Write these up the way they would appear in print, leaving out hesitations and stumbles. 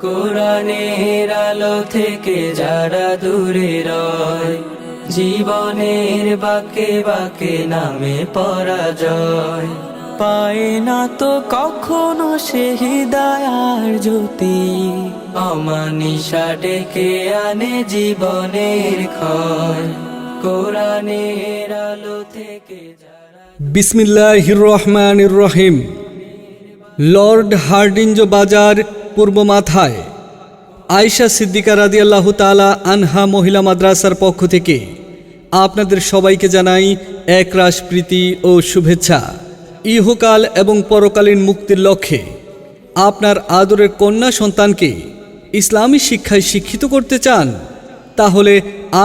কোরআনের আলো থেকে যারা দূরে রয়, জীবনের বাঁকে বাঁকে নামে পরাজয়। পায় না তো কখনো সে হিদায়ার জ্যোতি, অমানিশা ডেকে আনে জীবনের ক্ষয়। কোরআনের আলো থেকে যারা। বিসমিল্লাহির রহমানির রহিম। লর্ড হার্ডিঞ্জ বাজার, পূর্ব মাথায় আয়েশা সিদ্দিকা রাদিয়াল্লাহু তাআলা আনহা মহিলা মাদ্রাসার পক্ষ থেকে আপনাদের সবাইকে জানাই একরাশ প্রীতি ও শুভেচ্ছা। ইহকাল এবং পরকালীন মুক্তির লক্ষ্যে আপনার আদরের কন্যা সন্তানকে ইসলামী শিক্ষায় শিক্ষিত করতে চান, তাহলে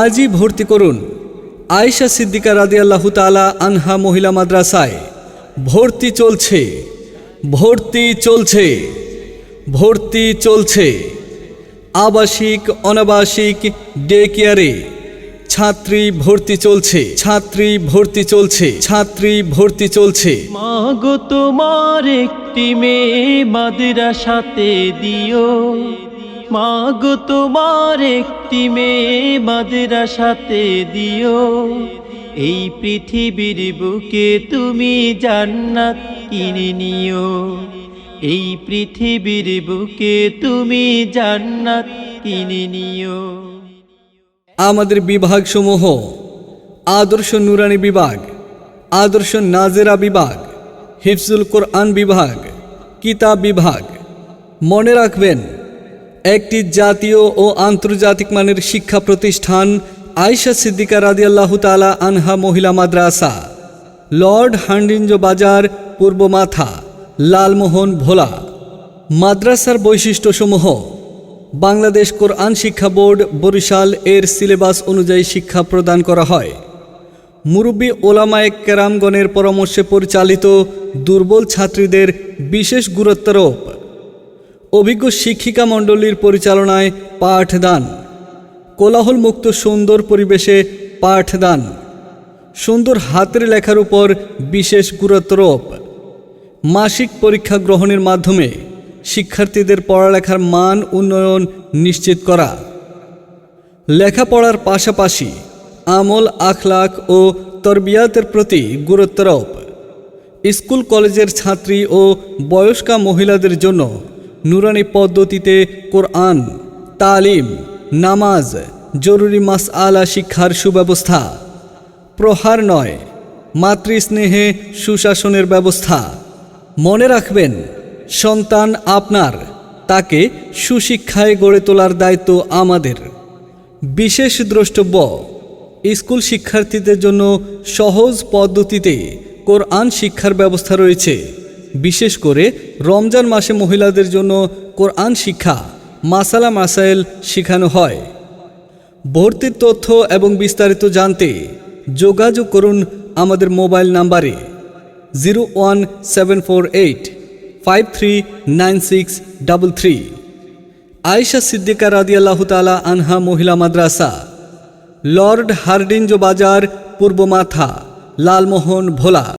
আজই ভর্তি করুন আয়েশা সিদ্দিকা রাদিয়াল্লাহু তাআলা আনহা মহিলা মাদ্রাসায়। ভর্তি চলছে, ভর্তি চলছে, ভর্তি চলছে। আবাসিক অনাবাসিক ডে কেয়ারে ছাত্রী ভর্তি চলছে, ছাত্রী ভর্তি চলছে, ছাত্রী ভর্তি চলছে। মাগো তোমার একটি মেয়ে মাদ্রাসাতে দিও, মাগো তোমার একটি মেয়ে মাদ্রাসাতে দিও। এই পৃথিবীর বুকে তুমি জান্নাত কিনে নিও, এই পৃথিবীর বুকে তুমি জান্নাত কিনে নিও। আমাদের বিভাগসমূহ: আদর্শ নুরানি বিভাগ, আদর্শ নাজেরা বিভাগ, হিফজুল কোরআন বিভাগ, কিতাব বিভাগ। মনে রাখবেন, একটি জাতীয় ও আন্তর্জাতিক মানের শিক্ষা প্রতিষ্ঠান আয়েশা সিদ্দিকা রাদিয়াল্লাহু তাআলা আনহা মহিলা মাদ্রাসা, লর্ড হার্ডিঞ্জ বাজার, পূর্ব মাথা, লালমোহন ভোলা। মাদ্রাসার বৈশিষ্ট্যসমূহ: বাংলাদেশ কোরআন শিক্ষা বোর্ড বরিশাল এর সিলেবাস অনুযায়ী শিক্ষা প্রদান করা হয়। মুরব্বী ওলামায়ে কেরামগণের পরামর্শে পরিচালিত দুর্বল ছাত্রীদের বিশেষ গুরুত্বারোপ। অভিজ্ঞ শিক্ষিকা মণ্ডলীর পরিচালনায় পাঠদান। কোলাহলমুক্ত সুন্দর পরিবেশে পাঠদান। সুন্দর হাতের লেখার উপর বিশেষ গুরুত্বারোপ। মাসিক পরীক্ষা গ্রহণের মাধ্যমে শিক্ষার্থীদের পড়ালেখার মান উন্নয়ন নিশ্চিত করা। লেখাপড়ার পাশাপাশি আমল আখলাক ও তরবিয়াতের প্রতি গুরুত্বারোপ। স্কুল কলেজের ছাত্রী ও বয়স্কা মহিলাদের জন্য নুরানি পদ্ধতিতে কোরআন, তালিম, নামাজ, জরুরি মাসআলা শিক্ষার সুব্যবস্থা। প্রহার নয়, মাতৃস্নেহে সুশাসনের ব্যবস্থা। মনে রাখবেন, সন্তান আপনার, তাকে সুশিক্ষায় গড়ে তোলার দায়িত্ব আমাদের। বিশেষ দ্রষ্টব্য: স্কুল শিক্ষার্থীদের জন্য সহজ পদ্ধতিতে কোরআন শিক্ষার ব্যবস্থা রয়েছে। বিশেষ করে রমজান মাসে মহিলাদের জন্য কোরআন শিক্ষা, মাসালা মাসাইল শেখানো হয়। ভর্তির তথ্য এবং বিস্তারিত জানতে যোগাযোগ করুন আমাদের মোবাইল নাম্বারে 01748539633। আয়েশা সিদ্দিকা রাদিয়াল্লাহু তাআলা আনহা মহিলা মাদ্রাসা, লর্ড হার্ডিঞ্জ বাজার, পূর্ব মাথা, লালমোহন ভোলা।